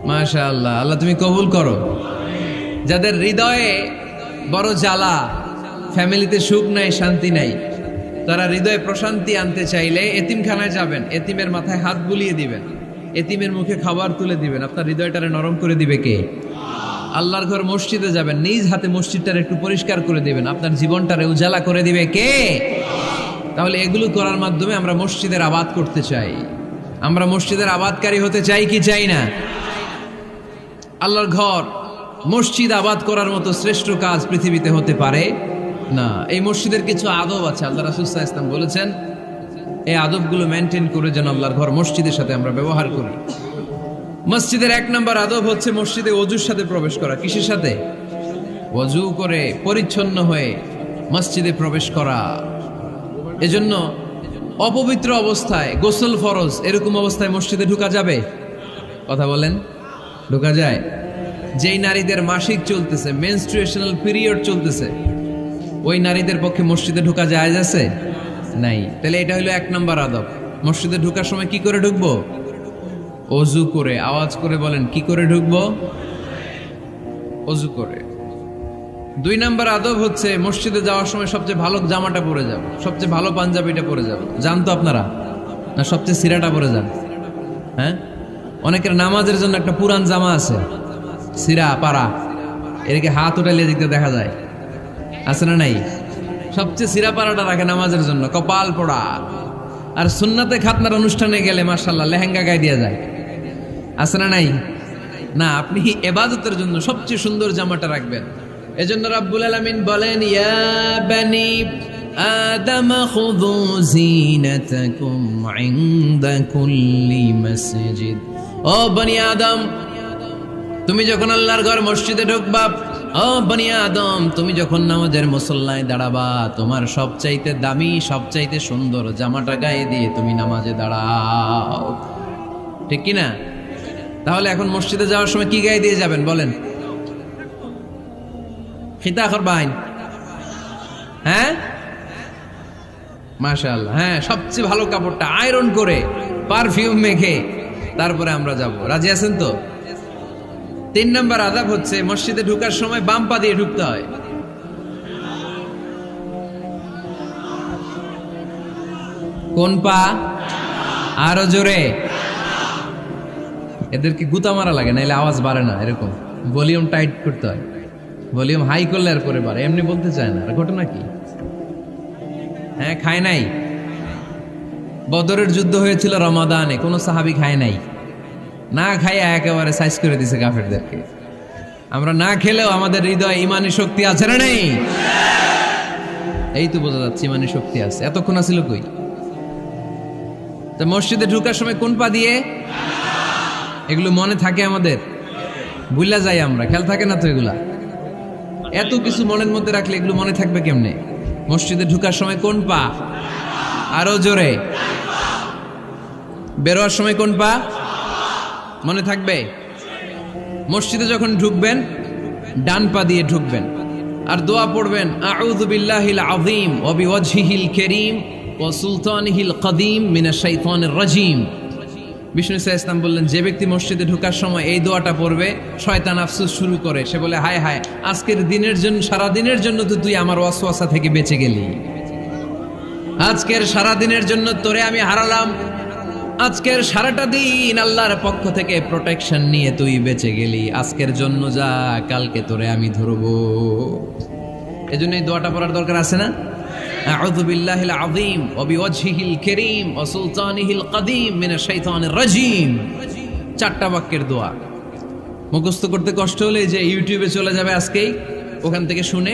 মাশাআল্লাহ। আল্লাহ তুমি কবুল করো। যাদের হৃদয়ে বড় জ্বালা, ফ্যামিলিতে সুখ নাই, শান্তি নাই, তারা হৃদয়ে প্রশান্তি আনতে চাইলে এতিমখানায় যাবেন, এতিমের মাথায় হাত বুলিয়ে দিবেন, এতিমের মুখে খাবার তুলে দিবেন। আপনার হৃদয়টারে নরম করে দিবে কে? আল্লাহর ঘর মসজিদে যাবেন, নিজ হাতে মসজিদটারে একটু পরিষ্কার করে দিবেন, আপনার জীবনটারে উজালা করে দিবে কে? তাহলে এগুলো করার মাধ্যমে আমরা মসজিদের আবাদ করতে চাই। আমরা মসজিদের আবাদকারী হতে চাই কি চাই না? আল্লাহর ঘর মসজিদ আবাদ করার মতো শ্রেষ্ঠ কাজ পৃথিবীতে হতে পারে না। এই মসজিদের কিছু আদব আছে, আল্লাহ রাসূল সাল্লাল্লাহু আলাইহি ওয়াসাল্লাম বলেছেন এই আদবগুলো মেনটেন করে যেন আল্লাহর ঘর মসজিদের সাথে আমরা ব্যবহার করি। মসজিদের 1 নম্বর আদব হচ্ছে মসজিদে ওযুর সাথে প্রবেশ করা। কিসের সাথে? ওযু করে পরিচ্ছন্ন হয়ে মসজিদে প্রবেশ করা। এজন্য অপবিত্র অবস্থায় গোসল ফরজ, এরকম অবস্থায় মসজিদে ঢোকা যাবে? কথা বলেন, ঢোকা যায়? যেই নারীদের মাসিক চলতেছে, মেনস্ট্রুয়েশনাল পিরিয়ড চলতেছে, ওই নারীদের পক্ষে মসজিদে ঢোকা জায়েজ আছে? নাই। তাহলে এটা হলো 1 নম্বর আদব। মসজিদে ঢোকার সময় কি করে ঢুকবো? ওযু করে। আওয়াজ করে বলেন, কি করে ঢুকবো? ওযু করে। 2 নম্বর আদব হচ্ছে মসজিদে যাওয়ার সময় সবচেয়ে ভালো জামাটা পরে যাব, সবচেয়ে ভালো পাঞ্জাবিটা পরে যাব। জানতো আপনারা? না সবচেয়ে সিরাটা পরে যান? হ্যাঁ, অনেকের নামাজের জন্য একটা পুরান জামা আছে, সিরা পাড়া, এদিকে হাত উঠাইলে দেখতে দেখা যায়, আছে না নাই? সবচেয়ে সিরা পাড়াটা রাখে নামাজের জন্য, কপাল পোড়া। আর সুন্নাতে খাতনার অনুষ্ঠানে গেলে মাশাআল্লাহ লেহেঙ্গা গায়ে দেওয়া যায়, আছে না নাই? না, আপনি ইবাদতের জন্য সবচেয়ে সুন্দর জামাটা রাখবেন। এজন্য রাব্বুল আলামিন বলেন, ইয়া বানি আদম খুযু যিনাতাকুম ইনদা কুল্লি মসজিদ। ও বনি আদম, তুমি যখন আল্লাহর ঘর মসজিদে ঢুকবা, ও বনি আদম, তুমি যখন নামাজের মুসল্লায় দাঁড়াবা, তোমার সবচাইতে দামি, সবচাইতে সুন্দর জামাটা গায়ে দিয়ে তুমি নামাজে দাঁড়াও। ঠিক কি না? তাহলে এখন মসজিদে যাওয়ার সময় কি গায়ে দিয়ে যাবেন বলেন? খিতা করবাইন? হ্যাঁ, মাশাআল্লাহ। হ্যাঁ, সবচেয়ে ভালো কাপড়টা আয়রন করে পারফিউম মেখে তারপরে আমরা যাব। রাজি আছেন তো? তিন নম্বর আযাব হচ্ছে মসজিদে ঢোকার সময় বাম পা দিয়ে ঢুকতে হয়। কোন পা? আরো জোরে। এদেরকে গুতা মারা লাগে, নাইলে আওয়াজ বাড়ে না। এরকম ভলিউম টাইট করতে হয়, ভলিউম হাই করলে আর পরে বাড়ে, এমনি বলতে চায় না। ঘটনা কি? হ্যাঁ, খায় নাই। বদরের যুদ্ধ হয়েছিল রমাদানে, কোন সাহাবী খায় নাই, না খাইয়া একেবারে সাইজ করে দিছে কাফেরদেরকে। আমরা না খেলেও আমাদের হৃদয়ে ইমানি শক্তি আছে না নেই? এই তো বোঝা যাচ্ছে ইমানি শক্তি আছে। এতক্ষণ আছিল কই? তো মসজিদে ঢোকার সময় কোন পা দিয়ে? এগুলো মনে থাকে আমাদের, ভুলা যাই আমরা, খেয়াল থাকে না তো এগুলা। এত কিছু মনের মধ্যে রাখলে এগুলো মনে থাকবে কেমনে? মসজিদে ঢোকার সময় কোন পা? আরো জোরে। বেরোয়ার সময় কোন পা? মনে থাকবে। মসজিদে যখন ঢুকবেন ডান পা দিয়ে ঢুকবেন, আর দোয়া পড়বেন আউযু বিল্লাহিল আযীম ওয়া বিওয়াজহিল কারীম ওয়া সুলতানিহিল কদীম মিনাশ শাইতানির রাজীম। বিষ্ণু সাল্লাল্লাহু আলাইহি ওয়াসাল্লাম বললেন, যে ব্যক্তি মসজিদে ঢোকার সময় এই দোয়াটা পড়বে, শয়তান আফসোস শুরু করে। সে বলে, হায় হায়, আজকের দিনের জন্য, সারা দিনের জন্য তো তুই আমার ওয়াসওয়াসা থেকে বেঁচে গেলি। আজকের সারা দিনের জন্য তোরে আমি হারালাম। আজকের সারাটা দিন আল্লাহর পক্ষ থেকে প্রোটেকশন নিয়ে তুই বেঁচে গেলি। আজকের জন্য যা, কালকে তোরে আমি ধরবো। এজন্য এই দোয়াটা পড়ার দরকার আছে না? আউযু বিল্লাহিল আযীম ওয়া বিওয়াজহিল কারীম ওয়া সুলতানিহিল কদীম মিনাশ শাইতানির রাজীম। চারটা বাক্যের দোয়া। মুখস্থ করতে কষ্ট হলে যে ইউটিউবে চলে যাবে আজকেই, ওখান থেকে শুনে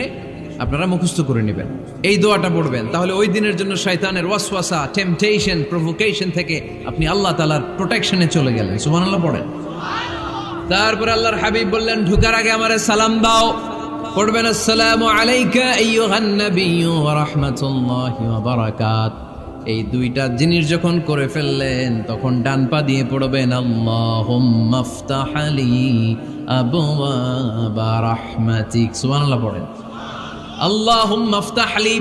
আপনারা মুখস্থ করে নেবেন। এই দোয়াটা পড়বেন, তাহলে ওই দিনের জন্য শয়তানের ওয়াসওয়াসা, টেম্পটেশন, প্রভোকেশন থেকে আপনি আল্লাহ তাআলার প্রোটেকশনে চলে গেলেন। সুবহানাল্লাহ পড়েন। তারপর আল্লাহর হাবিব বললেন, ঢোকার আগে আমারে সালাম দাও। পড়বেন আসসালামু আলাইকা আইয়ুহান নাবিয়্যু ওয়া রাহমাতুল্লাহি ওয়া বারাকাত। এই দুইটা জিনিস যখন করে ফেললেন, তখন ডান পা দিয়ে পড়বেন আল্লাহুম্মা ইফতাহ লি আবওয়াবা রাহমাতিক। সুবহানাল্লাহ পড়েন। আল্লাহুম্মা ইফতাহ লি,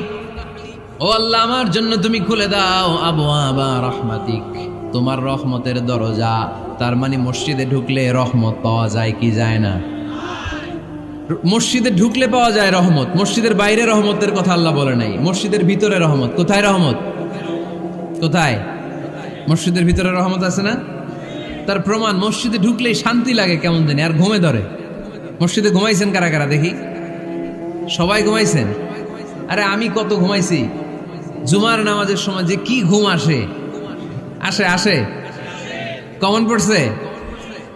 ও আল্লাহ আমার জন্য তুমি খুলে দাও আবওয়াবা রাহমাতিক, তোমার রহমতের দরজা। তার মানে মসজিদে ঢুকলে রহমত পাওয়া যায় কি যায় না? মসজিদে ঢুকলে পাওয়া যায় রহমত। মসজিদের বাইরে রহমতের কথা আল্লাহ বলে নাই, মসজিদের ভিতরে রহমত। কোথায় রহমত? কোথায়? মসজিদের ভিতরে রহমত আছে না? তার প্রমাণ, মসজিদে ঢুকলেই শান্তি লাগে কেমন জানি, আর ঘুমে ধরে। মসজিদে ঘুমাইছেন কারা কারা দেখি? সবাই ঘুমাইছেন? আরে আমি কত ঘুমাইছি। জুমার নামাজের সময় যে কি ঘুম আসে, আসে আসে, কমন পড়ছে,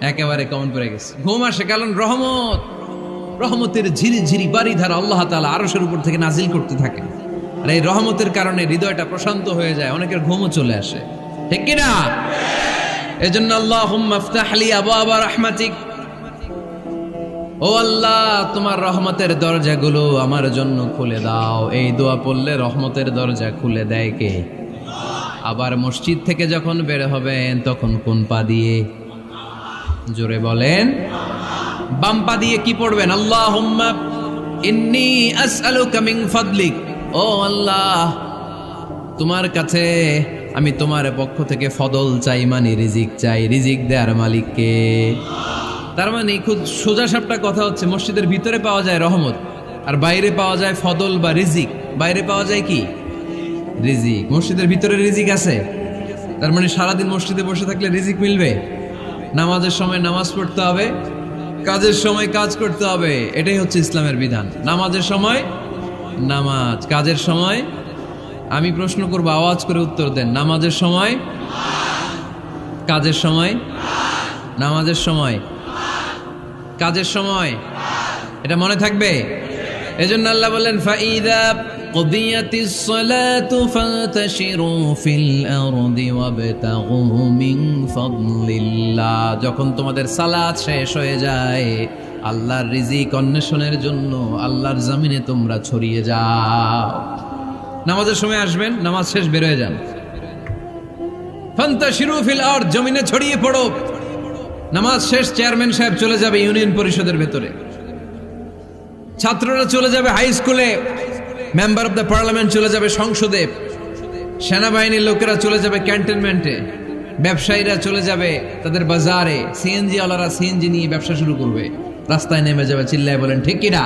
একেবারে কমন পড়ে গেছে। ঘুম আসে কারণ রহমত, রহমতের ঝিরি ঝিরি বাড়ি ধারা আল্লাহ তাআলা আরশের উপর থেকে নাজিল করতে থাকে। আর এই রহমতের কারণে হৃদয়টা প্রশান্ত হয়ে যায়, অনেকের ঘুমও চলে আসে, ঠিক কি না? এজন্য আল্লাহুম্মা ইফতাহ লি আবওয়াবা রাহমাতিক, ও আল্লাহ তোমার রহমতের দরজাগুলো আমার জন্য খুলে দাও। এই দোয়া পড়লে রহমতের দরজা খুলে দেয় কে? আবার মসজিদ থেকে যখন বের হবেন তখন কোন পা দিয়ে? জোরে বলেন। বাম পা দিয়ে কি পড়বেন? আল্লাহুম্মা ইন্নী আসআলুকা মিন ফাদলিক, ও আল্লাহ তোমার কাছে আমি তোমার পক্ষ থেকে ফদল চাই, মানে রিজিক চাই। রিজিক দেয়ার মালিক কে? তার মানে খুব সোজা সাপটা কথা হচ্ছে, মসজিদের ভিতরে পাওয়া যায় রহমত, আর বাইরে পাওয়া যায় ফদল বা রিজিক। বাইরে পাওয়া যায় কি? রিজিক। মসজিদের ভিতরে রিজিক আছে। তার মানে সারাদিন মসজিদে বসে থাকলে রিজিক মিলবে? নামাজের সময় নামাজ পড়তে হবে, কাজের সময় কাজ করতে হবে। এটাই হচ্ছে ইসলামের বিধান। নামাজের সময় নামাজ, কাজের সময়। আমি প্রশ্ন করব, আওয়াজ করে উত্তর দেন। নামাজের সময়, কাজের সময়, নামাজের সময়, কাজের সময়। এটা মনে থাকবে। এজন্য আল্লাহ বললেন, ফাইদা কুদিয়াতিস সালাতু ফান্তাশিরু ফিল আরদি ওয়াবতাগু মিন ফাদলিল্লাহ। যখন তোমাদের সালাত শেষ হয়ে যায়, আল্লাহর রিজিক অন্বেষণের জন্য আল্লাহর জমিনে তোমরা ছড়িয়ে যাও। নামাজের সময় আসবেন, নামাজ শেষ বের হয়ে যান। ফান্তাশিরু ফিল আরদ, জমিনে ছড়িয়ে পড়ো। নামাজ শেষ, চেয়ারম্যান সাহেব চলে যাবে ইউনিয়ন পরিষদের ভেতরে, ছাত্ররা চলে যাবে হাই স্কুলে, মেম্বার অফ দ্য পার্লামেন্ট চলে যাবে সংসদে, সেনাবাহিনীর লোকেরা চলে যাবে ক্যান্টনমেন্টে, ব্যবসায়ীরা চলে যাবে তাদের বাজারে, সিএনজি ওয়ালারা সিএনজি নিয়ে ব্যবসা শুরু করবে, রাস্তায় নেমে যাবে, চিল্লায় বলেন ঠিক কিনা?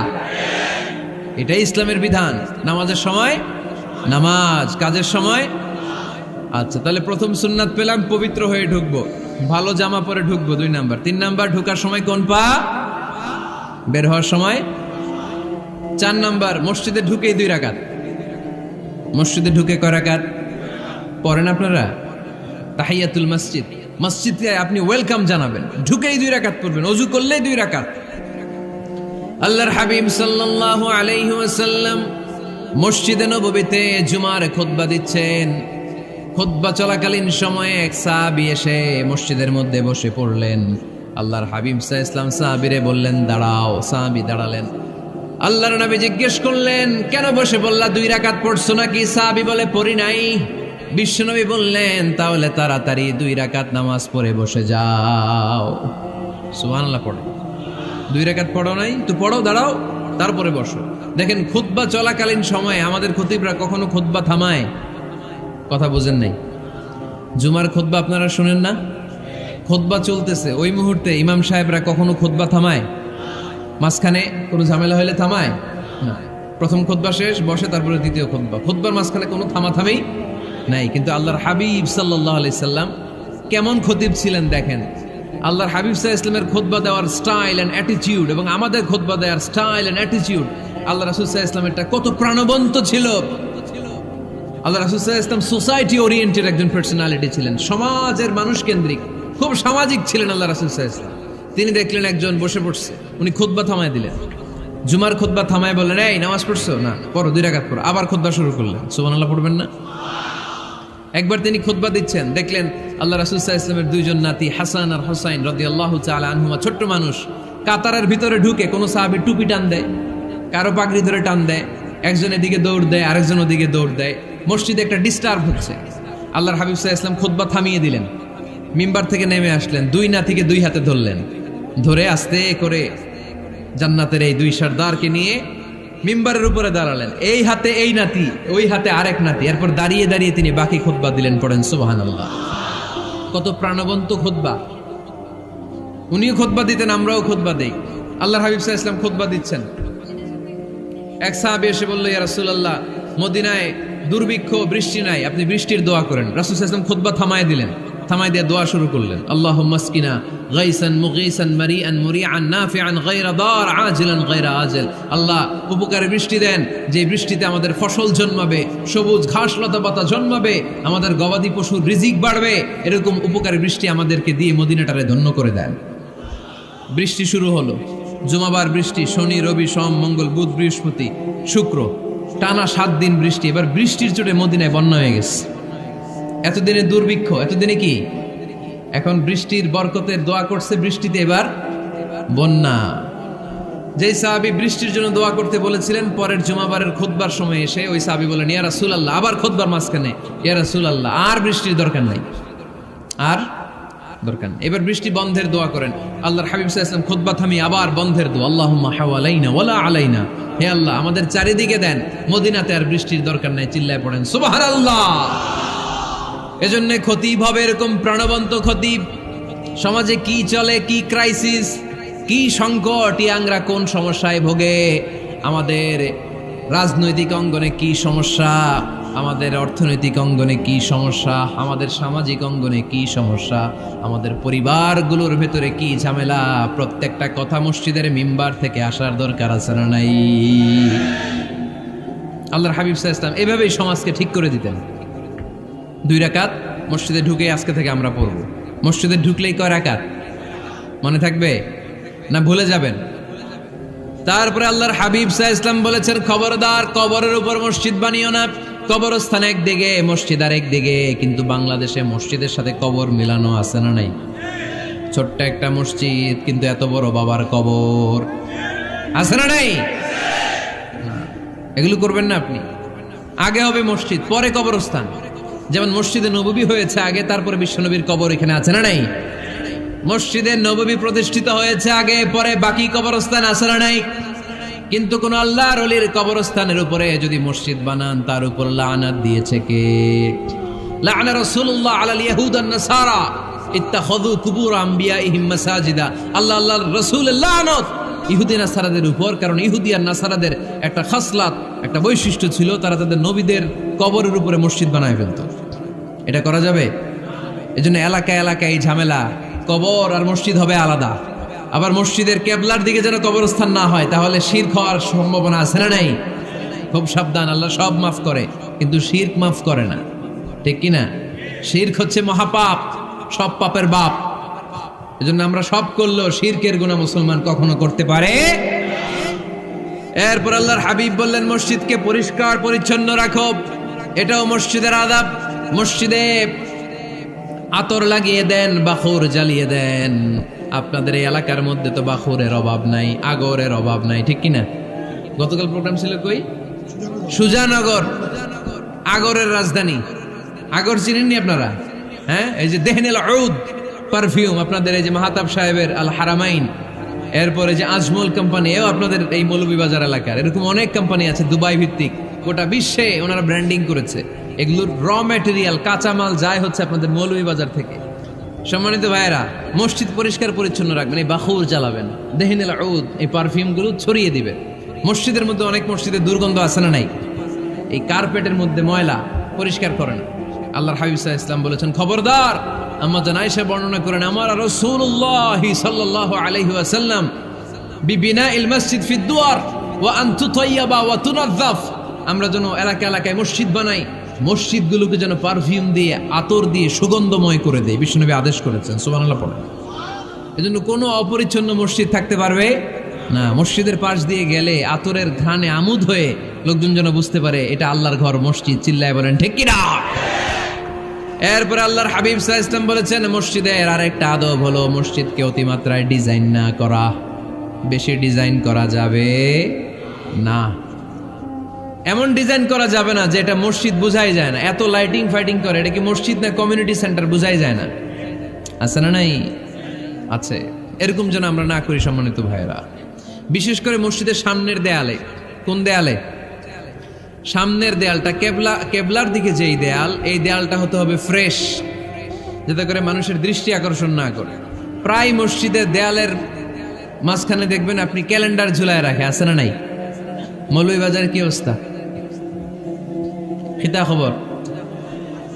এটাই ইসলামের বিধান। নামাজের সময় নামাজ, কাজের সময়। আচ্ছা, তাহলে প্রথম সুন্নাত পেলাম, পবিত্র হয়ে ঢুকবো, ভালো জামা পরে ঢুকবো 2 নাম্বার। 3 নাম্বার, ঢোকার সময় কোন পা, বের হওয়ার সময় 4 নাম্বার, মসজিদে ঢুকেই 2 রাকাত। মসজিদে ঢুকে কয় রাকাত পড়েন আপনারা? তাহিয়াতুল মসজিদ, মসজিদে আপনি ওয়েলকাম জানাবেন, ঢুকেই 2 রাকাত পড়বেন, ওযু করলেই 2 রাকাত। আল্লাহর হাবিব সাল্লাল্লাহু আলাইহি ওয়াসাল্লাম মসজিদে নববীতে জুমার খুতবা দিচ্ছেন। খুতবা চলাকালীন সময়ে এক সাহাবী এসে মসজিদের মধ্যে বসে পড়লেন। আল্লাহর হাবিব সাল্লাল্লাহু আলাইহি ওয়াসাল্লাম সাহাবীরে বললেন দাঁড়াও। সাহাবী দাঁড়ালেন। আল্লাহর নবী জিজ্ঞেস করলেন কেন বসে বললা, 2 রাকাত পড়ছো নাকি? সাহাবী বলে পড়ি নাই। বিশ্বনবী বললেন তাহলে তাড়াতাড়ি 2 রাকাত নামাজ পড়ে বসে যাও। সুবহানাল্লাহ। পড়ো, 2 রাকাত পড়ো নাই তো পড়ো, দাঁড়াও, তারপরে বসো। দেখেন খুতবা চলাকালীন সময়ে আমাদের খতিবরা কখনো খুতবা থামায়? কথা বুঝেন নাই? জুমার খুতবা আপনারা শুনেন না? খুতবা চলতেছে, ওই মুহূর্তে ইমাম সাহেবরা কখনো খুতবা থামায়? মাঝখানে কোনো ঝামেলা হলে থামায় না। প্রথম খুতবা শেষ, বসে, তারপরে দ্বিতীয় খুতবা। খুতবার মাঝখানে কোনো থামাথামেই নাই। কিন্তু আল্লাহর হাবিব সাল্লাল্লাহু আলাইহি সাল্লাম কেমন খতিব ছিলেন দেখেন। আল্লাহর হাবিব সাল্লাল্লাহু আলাইহি সাল্লামের খুতবা দেওয়ার স্টাইল এন্ড অ্যাটিটিউড এবং আমাদের খুতবা দেওয়ার স্টাইল এন্ড অ্যাটিটিউড, আল্লাহ রাসূল সাল্লাল্লাহু আলাইহি সাল্লামেরটা কত প্রাণবন্ত ছিল। আল্লাহ রাসূল সাল্লাল্লাহু আলাইহি সাল্লাম সোসাইটি ওরিয়েন্টেড একজন পার্সোনালিটি ছিলেন, সমাজের মানুষ কেন্দ্রিক, খুব সামাজিক ছিলেন আল্লাহ রাসূল সাল্লাল্লাহু আলাইহি সাল্লাম। তিনি দেখলেন একজন বসে পড়ছে, উনি খুতবা থামায় দিলেন। জুমার খুতবা থামায় বললেন এই নামাজ পড়ছো না, পড়ো 2 রাকাত পড়ো। আবার খুতবা শুরু করলেন। সুবহানাল্লাহ পড়বেন না? একবার তিনি খুতবা দিচ্ছেন, দেখলেন আল্লাহ রাসূল সাল্লাল্লাহু আলাইহি ওয়াসাল্লামের 2 জন নাতি হাসান আর হুসাইন রাদিয়াল্লাহু তাআলা আনহুমা, ছোট্ট মানুষ, কাতারের ভিতরে ঢুকে কোনো সাহাবী টুপি টান দেয়, কারো পাগড়ি ধরে টান দেয়, একজন এদিকে দৌড় দেয়, আরেকজন ওদিকে দৌড় দেয়। মসজিদে একটা ডিস্টার্ব হচ্ছে। আল্লাহর হাবিব সাল্লাল্লাহু আলাইহি ওয়াসাল্লাম খুতবা থামিয়ে দিলেন, মিম্বার থেকে নেমে আসলেন, 2 নাতিকে 2 হাতে ধরলেন, ধরে আস্তে করে জান্নাতের এই 2 সর্দারকে নিয়ে মিম্বারের উপরে দাঁড়ালেন। এই হাতে এই নাতি, ওই হাতে আরেক নাতি। এরপর দাঁড়িয়ে দাঁড়িয়ে তিনি বাকি খুতবা দিলেন। পড়েন সুবহানাল্লাহ। কত প্রাণবন্ত খুতবা। উনিও খুতবা দিতেন, আমরাও খুতবা দেই। আল্লাহর হাবিব সাল্লাল্লাহু আলাইহি ওয়াসাল্লাম খুতবা দিচ্ছেন, এক সাহাবী এসে বলল ইয়া রাসূলুল্লাহ, মদিনায় দুর্ভিক্ষ, বৃষ্টি নাই, আপনি বৃষ্টির দোয়া করেন। রাসূল সাল্লাল্লাহু আলাইহি ওয়াসাল্লাম খুতবা থামায় দিলেন, থামায় দিয়ে দোয়া শুরু করলেন। আল্লাহুম্মা আসকিনা গাইসান মুগীসান মারিআন মুরিআন নাফিআন গায়রা দার আজিলান গায়রা আজিল। আল্লাহ উপকারে বৃষ্টি দেন, যে বৃষ্টিতে আমাদের ফসল জন্মাবে, সবুজ ঘাস লতা পাতা জন্মাবে, আমাদের গবাদি পশুর রিজিক বাড়বে, এরকম উপকারী বৃষ্টি আমাদেরকে দিয়ে মদিনাটারে ধন্য করে দেন। বৃষ্টি শুরু হলো, জুমাবার বৃষ্টি, শনি রবি সোম মঙ্গল বুধ বৃহস্পতি শুক্র, টানা 7 দিন বৃষ্টি। এবার বৃষ্টির চোটে মদিনায় বন্যা হয়ে গেছে। এতদিনে দুর্ভিক্ষ, এতদিনে কি, এখন বৃষ্টির বরকতের দোয়া করছে, বৃষ্টিতে এবার বন্যা। যেই সাহাবী বৃষ্টির জন্য দোয়া করতে বলেছিলেন, পরের জুমাবারের খুতবার সময় এসে ওই সাহাবী বলেন ইয়া রাসূলুল্লাহ, আবার খুতবার মাঝখানে ইয়া রাসূলুল্লাহ, আর বৃষ্টির দরকার নাই, আর দরকার নেই, এবার বৃষ্টি বন্ধের দোয়া করেন। আল্লাহর হাবিব সাল্লাল্লাহু আলাইহি ওয়াসাল্লাম খুতবা থামিয়ে আবার বন্ধের দোয়া, আল্লাহুম্মা হাওয়ালাইনা ওয়ালা আলাইনা, হে আল্লাহ আমাদের চারিদিকে দেন, মদিনাতে আর বৃষ্টির দরকার নাই। চিল্লায় পড়েন সুবহানাল্লাহ। এজন্য খতিব হবে এরকম প্রাণবন্ত খতিব। সমাজে কি চলে, কি ক্রাইসিস, কি সংকট, ইয়াংরা কোন সমস্যায় ভোগে, আমাদের রাজনৈতিক অঙ্গনে কি সমস্যা, আমাদের অর্থনৈতিক অঙ্গনে কি সমস্যা, আমাদের সামাজিক অঙ্গনে কি সমস্যা, আমাদের পরিবারগুলোর ভেতরে কি ঝামেলা, প্রত্যেকটা কথা মসজিদের মিম্বার থেকে আসার দরকার আছে না নাই? আল্লাহর হাবিব সাল্লাল্লাহু আলাইহি ওয়াসাল্লাম এভাবেই সমাজকে ঠিক করে দিতেন। 2 রাকাত মসজিদে ঢুকে আজকে থেকে আমরা পড়ব। মসজিদে ঢুকলেই কয় রাকাত মনে থাকবে না ভুলে যাবেন? তারপরে আল্লাহর হাবিব সাল্লাল্লাহু আলাইহি ওয়াসাল্লাম বলেছেন খবরদার কবরের উপর মসজিদ বানিও না। কবরস্থান একদিকে, মসজিদ আর একদিকে। কিন্তু বাংলাদেশে মসজিদের সাথে কবর মিলানো আছে না নাই? ছোট্ট একটা মসজিদ, কিন্তু এত বড় বাবার কবর আছে না নাই? এগুলো করবেন না আপনি। আগে হবে মসজিদ, পরে কবরস্থান। যেমন মসজিদে নববী হয়েছে আগে, তারপরে বিশ্বনবীর কবর এখানে আছে না নাই? মসজিদে নববী প্রতিষ্ঠিত হয়েছে আগে, পরে বাকি কবরস্থান আছে না নাই? কিন্তু কোন আল্লাহর ওলির কবরস্থানের উপরে যদি মসজিদ বানান, তার উপর লানাত দিয়েছে কে? লা'আনা রাসূলুল্লাহ আলাল ইয়াহুদ ওয়ান নাসারা ইত্তাখাযু কুবুর আমবিয়াইহিম মাসাজিদা। আল্লাহ আল্লাহর রাসূলের লানত ইহুদি নাসারাদের উপর, কারণ ইহুদি আর নাসারাদের একটা খাসলাত, একটা বৈশিষ্ট্য ছিল, তারা তাদের নবীদের কবরের উপরে মসজিদ বানায় ফেলতো। এটা করা যাবে? এজন্য এলাকায় এলাকায় এই ঝামেলা, কবর আর মসজিদ হবে আলাদা। আবার মসজিদের কেবলার দিকে যেন কবরস্থান না হয়, তাহলে শিরক হওয়ার সম্ভাবনা আছে না নাই? খুব সাবধান, আল্লাহ সব মাফ করে কিন্তু শিরক মাফ করে না, ঠিক কি না? শিরক হচ্ছে মহাপাপ, সব পাপের বাপ। এজন্য আমরা সব করলেও শিরকের গুনাহ মুসলমান কখনো করতে পারে। এরপর আল্লাহর হাবিব বললেন, মসজিদকে পরিষ্কার পরিচ্ছন্ন রাখো, এটাও মসজিদের আদাব। মসজিদে আতর লাগিয়ে দেন, বাখুর জ্বালিয়ে দেন। আপনাদের এই এলাকার মধ্যে তো বাখুরের অভাব নাই, আগরের অভাব নাই, ঠিক কিনা? গতকাল প্রোগ্রাম ছিল কই? সুজানগর, আগরের রাজধানী। আগর চিনেননি আপনারা? হ্যাঁ, এই যে দেহনেল উদ পারফিউম, আপনাদের এই যে মাহতাব সাহেবের আল হারামাইন, এরপরে যে আজমল কোম্পানি, এও আপনাদের এই মৌলভীবাজার এলাকার। এরকম অনেক কোম্পানি আছে দুবাই ভিত্তিক, গোটা বিশ্বে ওনারা ব্র্যান্ডিং করেছে। এগুলোর র ম্যাটেরিয়াল, কাঁচামাল যায় হচ্ছে আপনাদের মৌলভীবাজার থেকে। সম্মানিত ভাইয়েরা, মসজিদ পরিষ্কার পরিচ্ছন্ন রাখবেন, এই বাখুর জ্বালাবেন, দেহনেল উদ, এই পারফিউমগুলো ছড়িয়ে দিবেন। মসজিদের মধ্যে অনেক মসজিদে দুর্গন্ধ আছে না নাই? এই কার্পেটের মধ্যে ময়লা, পরিষ্কার করেন। আল্লাহর হাবিব সাল্লাল্লাহু আলাইহি ওয়াসাল্লাম বলেছেন, খবরদার। আম্মা জান আয়েশা বর্ণনা করেন, আমার রাসূলুল্লাহ সাল্লাল্লাহু আলাইহি ওয়াসাল্লাম বিবিনাইল মসজিদ ফি দুয়ার ওয়া আন তুতাইয়াবা ওয়া তুনাযাফ। আমরা যেন এলাকা এলাকায় মসজিদ বানাই, মসজিদগুলোকে যেন পারফিউম দিয়ে, আতর দিয়ে সুগন্ধময় করে দেয়, বিশ্বনবী আদেশ করেছেন। সুবহানাল্লাহ পড়েন। এজন্য কোনো অপরিচ্ছন্ন মসজিদ থাকতে পারবে না। মসজিদের পাশ দিয়ে গেলে আতরের ঘ্রাণে আমোদ হয়ে লোকজন যেন বুঝতে পারে এটা আল্লাহর ঘর, মসজিদ। চিল্লায় বলেন ঠিক কিনা? এরপর আল্লাহর হাবিব সাল্লাল্লাহু আলাইহি ওয়াসাল্লাম বলেছেন, মসজিদের আরেকটা আদব হলো মসজিদকে অতিমাত্রায় ডিজাইন না করা। বেশি ডিজাইন করা যাবে না। এমন ডিজাইন করা যাবে না যে এটা মসজিদ বোঝাই যায় না। এত লাইটিং ফাইটিং করে, এটা কি মসজিদ না কমিউনিটি সেন্টার বোঝাই যায় না। আছে না নাই? আছে। এরকম যেন আমরা না করি সম্মানিত ভাইয়েরা। বিশেষ করে মসজিদের সামনের দেয়ালে। কোন দেয়ালে? সামনের দেয়ালটা, কেবলার দিকে যেই দেয়াল, এই দেয়ালটা হতে হবে ফ্রেশ, যাতে করে মানুষের দৃষ্টি আকর্ষণ না করে। প্রায় মসজিদের দেয়ালের মাঝখানে দেখবেন আপনি ক্যালেন্ডার ঝুলায় রাখে, আছে না নাই? মৌলভীবাজারের কি অবস্থা? খিতা খবর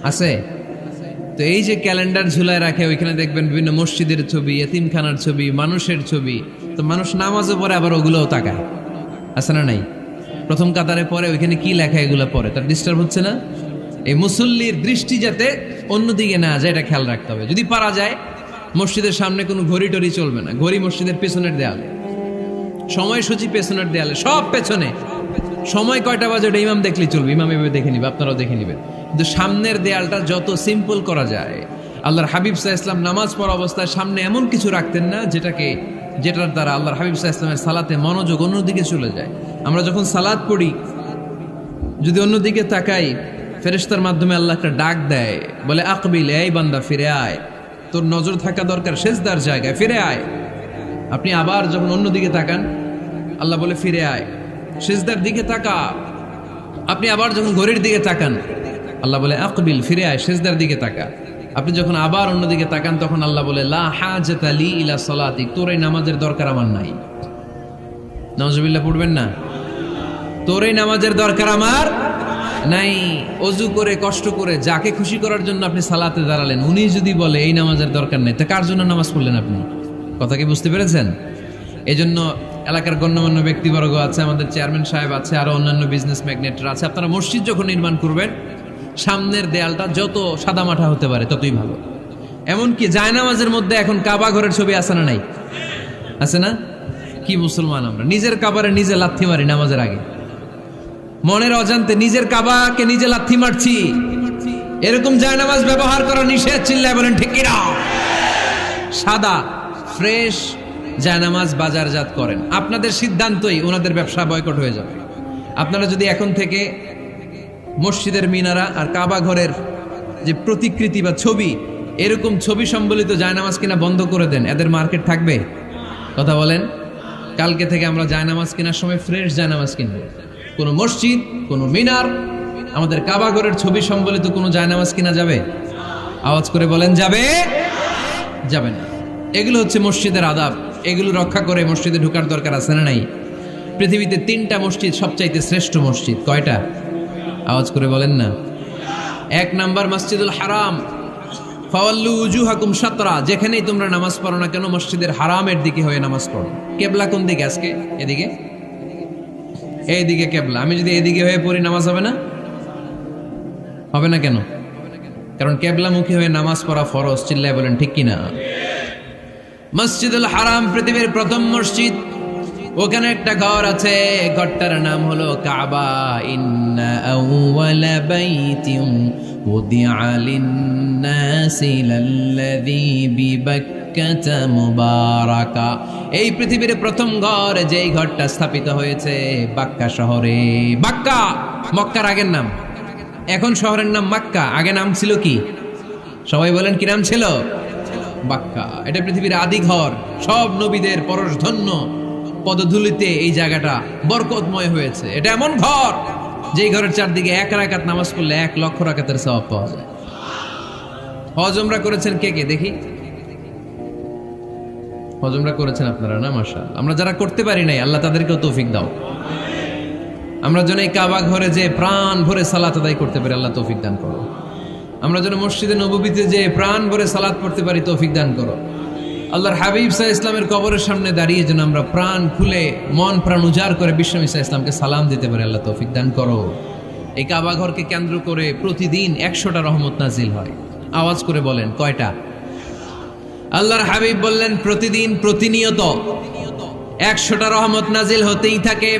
আছে? তো এই যে ক্যালেন্ডার ঝুলায় রাখে, ওইখানে দেখবেন বিভিন্ন মসজিদের ছবি, এতিমখানার ছবি, মানুষের ছবি। তো মানুষ নামাজও পড়ে, আবার ওগুলোও তাকায়, আছে না নাই? প্রথম কাতারে পরে ওইখানে কি লেখা, এগুলো পরে, তার ডিস্টার্ব হচ্ছে না? এই মুসল্লির দৃষ্টি যাতে অন্যদিকে না যায়, এটা খেয়াল রাখতে হবে। যদি পারা যায়, মসজিদের সামনে কোনো ঘড়ি টড়ি চলবে না। ঘড়ি মসজিদের পেছনের দেয়ালে, সময়সূচি পেছনের দেয়ালে, সব পেছনে। সময় কয়টা বাজে ওটা ইমাম দেখলেই চলবে, ইমাম এভাবে দেখে নিবে, আপনারাও দেখে নিবেন। কিন্তু সামনের দেয়ালটা যত সিম্পল করা যায়। আল্লাহর হাবিব সাল্লাল্লাহু আলাইহি ওয়াসাল্লাম নামাজ পড়া অবস্থায় সামনে এমন কিছু রাখতেন না যেটার দ্বারা আল্লাহর হাবিব সাল্লাল্লাহু আলাইহি ওয়াসাল্লামের সালাতে মনোযোগ অন্যদিকে চলে যায়। আমরা যখন সালাত পড়ি, যদি অন্যদিকে তাকাই, ফেরেশতার মাধ্যমে আল্লাহ একটা ডাক দেয়, বলে আকবিল, এই বান্দা ফিরে আয়, তোর নজর থাকা দরকার সেজদার জায়গায়, ফিরে আয়। আপনি আবার যখন অন্যদিকে তাকান, আল্লাহ বলে ফিরে আয়, সেজদার দিকে তাকা। আপনি আবার যখন ঘড়ির দিকে তাকান, আল্লাহ বলে আকবিল, ফিরে আয়, সেজদার দিকে তাকা। আপনি যখন আবার অন্যদিকে তাকান, তখন আল্লাহ বলে লা হাজাতা লি ইলা সালাতিক, তোর এই নামাজের দরকার আমার নাই। নাউজুবিল্লাহ পড়বেন না? তোর এই নামাজের দরকার আমার নাই। অজু করে কষ্ট করে যাকে খুশি করার জন্য আপনি সালাতে দাঁড়ালেন, উনি যদি বলে এই নামাজের দরকার নেই, তা কার জন্য নামাজ পড়লেন আপনি? কথা কি বুঝতে পেরেছেন? এই জন্য এলাকার গণ্যমান্য ব্যক্তিবর্গ আছে, আমাদের চেয়ারম্যান সাহেব আছে, আরো অন্যান্য বিজনেস ম্যাগনেটরা আছে। আপনারা মসজিদ যখন নির্মাণ করবেন, সামনের দেয়ালটা যত সাদামাটা হতে পারে ততই ভালো। এমনকি জায়নামাজের মধ্যে এখন কাবা ঘরের ছবি আছে না নাই? আছে না? কি মুসলমান আমরা! নিজের কাবারে নিজে লাথি মারি নামাজের আগে, মনের অজান্তে নিজের কাবাকে নিজে লাথি মারছি। এরকম জায়নামাজ ব্যবহার করা নিষেধ। চিল্লায় বলেন ঠিক কিনা? সাদা ফ্রেশ জায়নামাজ বাজারজাত করেন। আপনাদের সিদ্ধান্তই ওনাদের ব্যবসা বয়কট হয়ে যাবে। আপনারা যদি এখন থেকে মসজিদের মিনারা আর কাবা ঘরের যে প্রতিকৃতি বা ছবি, এরকম ছবি সম্বলিত জায়নামাজ কিনা বন্ধ করে দেন, এদের মার্কেট থাকবে? কথা বলেন। কালকে থেকে আমরা জায়নামাজ কেনার সময় ফ্রেশ জায়নামাজ কিনবো। কোনো মসজিদ, কোনো মিনার, আমাদের কাবা ঘরের ছবি সম্বলিত কোনো জায়নামাজ কিনা যাবে? আওয়াজ করে বলেন, যাবে? যাবে না। এগুলো হচ্ছে মসজিদের আদাব, এগুলো রক্ষা করে মসজিদে ঢোকার দরকার আছে না নাই? পৃথিবীতে 3টা মসজিদ সবচাইতে শ্রেষ্ঠ মসজিদ, কয়টা? আওয়াজ করে বলেন না। 1 নাম্বার মসজিদুল হারাম, ফাওয়াল্লু উজুহাকুম শাতরা, যেখানেই তোমরা নামাজ পড়ো না কেন মসজিদের হারামের দিকে হয়ে নামাজ পড়ো। কেবলা কোন দিকে আজকে? এদিকে, এইদিকে কেবলা। আমি যদি এদিকে হয়ে পড়ি নামাজ হবে না? হবে না কেন? কারণ কেবলামুখী হয়ে নামাজ পড়া ফরজ। চিল্লায় বলেন ঠিক কিনা? মসজিদুল হারাম পৃথিবীর প্রথম মসজিদ। ওখানে একটা ঘর আছে, ঘরটার নাম হলো কাবা। ইন্না আউওয়ালা বাইতিন উদিআ লিন-নাসি লাল্লাযী বিবাক্কাতা মুবারাকা। এই পৃথিবীর প্রথম ঘর, যেই ঘরটা স্থাপিত হয়েছে বাক্কা শহরে। বাক্কা মক্কার আগের নাম, এখন শহরের নাম মক্কা। আগে নাম ছিল কি? সবাই বলেন, কি নাম ছিল? বাক্কা। এটা পৃথিবীর আদি ঘর। সব নবীদের পরশধন্য পদধূলিতে এই জায়গাটা বরকতময় হয়েছে। এটা এমন ঘর যেই ঘরের চারদিকে 1 রাকাত নামাজ পড়লে 1 লক্ষ রাকাতের সওয়াব পাওয়া যায়। হজ উমরা করেছেন কে কে দেখি? হজ উমরা করেছেন আপনারা না? মাশাআল্লাহ। আমরা যারা করতে পারি নাই, আল্লাহ তাদেরকেও তৌফিক দাও। আমরা যেন এই কাবা ঘরে যে প্রাণ ভরে সালাত আদায় করতে পারি, আল্লাহ তৌফিক দান করো। আমরা যেন মসজিদে নববীতে যে প্রাণ ভরে সালাত পড়তে পারি, তৌফিক দান করো। আল্লাহর হাবিব সাল্লাল্লাহু আলাইহি ইসলামের কবরের সামনে দাঁড়িয়ে যেন আমরা প্রাণ খুলে মন প্রাণ উজাড় করে বিশ্বনবী সাল্লাল্লাহু আলাইহি ইসলামকে সালাম দিতে পারি, আল্লাহ তৌফিক দান করো। এই কাবা ঘরকে কেন্দ্র করে প্রতিদিন 100টা রহমত নাজিল হয়। আওয়াজ করে বলেন, কয়টা? আল্লাহর হাবিব বললেন প্রতিদিন, প্রতিনিয়ত 100টা রহমত নাজিল হতেই থাকে।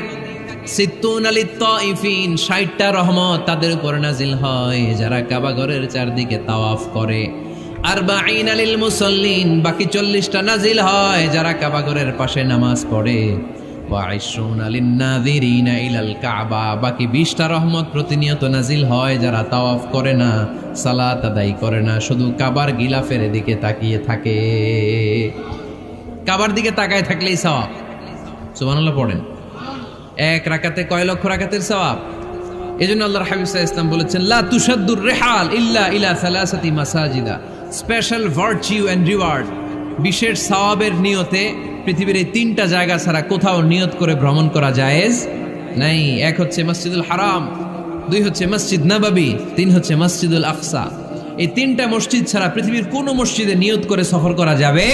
60টা রহমত তাদের উপর নাজিল হয় যারা কাবা ঘরের চারদিকে তাওয়াফ করে। 40 লিল মুসাল্লিন, বাকি 40টা নাজিল হয় যারা কাবা ঘরের পাশে নামাজ পড়ে। 20 লিন-নাযিরিনা ইলাল কাবা, বাকি 20টা রহমত প্রতিনিয়ত নাজিল হয় যারা তাওয়াফ করে না, সালাত আদায় করে না, শুধু কাবার গিলাফের দিকে তাকিয়ে থাকে। কাবার দিকে তাকায় থাকলেই সওয়াব। সুবহানাল্লাহ পড়েন। 1 রাকাতে কয় লক্ষ রাকাতের সওয়াব। এজন্য আল্লাহর হাবিব সাল্লাল্লাহু আলাইহি ওয়াসাল্লাম বলেছেন, লা তুশাদ্দুর রিহাল ইল্লা ইলা সালাসাতি মাসাজিদা। স্পেশাল ভার্চিউ এন্ড রিওয়ার্ড, বিশেষ সওয়াবের নিয়তে পৃথিবীর এই 3টা জায়গা ছাড়া কোথাও নিয়ত করে ভ্রমণ করা জায়েজ নাই। 1 হচ্ছে মসজিদুল হারাম, 2 হচ্ছে মসজিদ নববী, 3 হচ্ছে মসজিদুল আকসা। এই 3টা মসজিদ ছাড়া পৃথিবীর কোনো মসজিদে নিয়ত করে সফর করা যাবে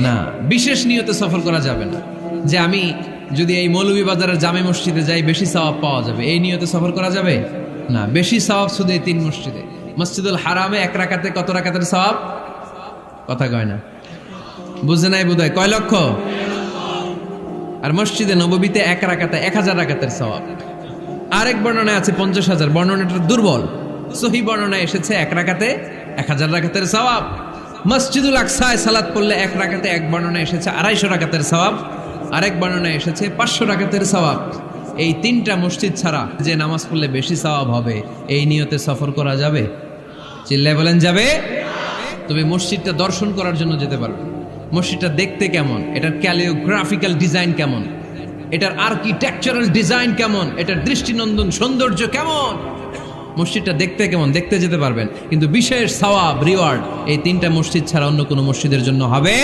না। বিশেষ নিয়তে সফর করা যাবে না, যে আমি যদি এই মৌলভীবাজারের জামে মসজিদে যাই বেশি সওয়াব পাওয়া যাবে, এই নিয়তে সফর করা যাবে না। বেশি সওয়াব শুধু এই 3 মসজিদে। মসজিদুল হারামে 1 রাকাতে কত রাকাতের সওয়াব? কথা কয় না, বুঝে নাই বোধহয়। কয় লক্ষ? আর মসজিদে নববীতে 1 রাকাতে 1000 রাকাতের সওয়াব। আরেক বর্ণনায় আছে 50,000, বর্ণনাটা দুর্বল। সহি বর্ণনায় এসেছে 1 রাকাতে 1000 রাকাতের সওয়াব। মসজিদুল আকসায় সালাত পড়লে 1 রাকাতে, এক বর্ণনায় এসেছে 250 রাকাতের সওয়াব, আরেক বর্ণনায় এসেছে 500 রাকাতের সওয়াব। এই 3টা মসজিদ ছাড়া যে নামাজ পড়লে বেশি সওয়াব হবে, এই নিয়তে সফর করা যাবে? চিল্লায় বলেন, যাবে। তবে মসজিদটা দর্শন করার জন্য যেতে পারবে। মসজিদটা দেখতে কেমন, এটার ক্যালিওগ্রাফিক্যাল ডিজাইন কেমন, এটার আর্কিটেকচারাল ডিজাইন কেমন, এটার দৃষ্টিনন্দন সৌন্দর্য কেমন, মসজিদটা দেখতে কেমন, দেখতে যেতে পারবেন। কিন্তু বিশেষ সওয়াব রিওয়ার্ড এই 3টা মসজিদ ছাড়া অন্য কোনো মসজিদের জন্য হবে